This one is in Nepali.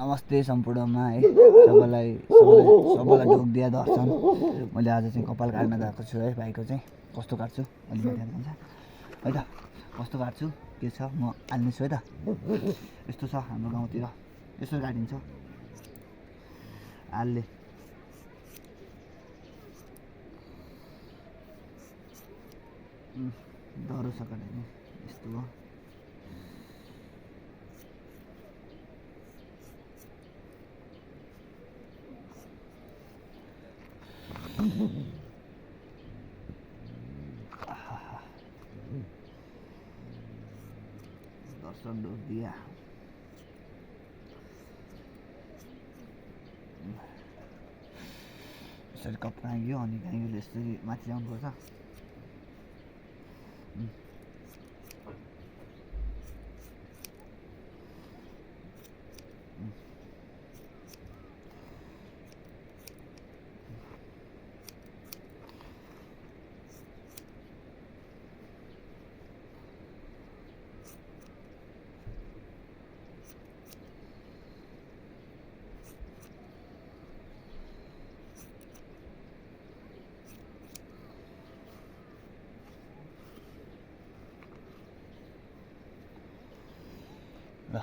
नमस्ते सम्पूर्णमा है सबैलाई ढोक दिया दर्शन। मैले आज चाहिँ कपाल काट्न गएको छु है। भाइको चाहिँ कस्तो काट्छु अलि भेटाएको हुन्छ है त, कस्तो काट्छु के छ म हाल्नेछु है त। यस्तो छ हाम्रो गाउँतिर, यसो काटिन्छ हालले। डह्रो छ काट्ने यस्तो हो। दर्शन ढोक दिया। यसरी कप काँग्यो अनि काँग्योले यसरी माथि ल्याउनुपर्छ। ल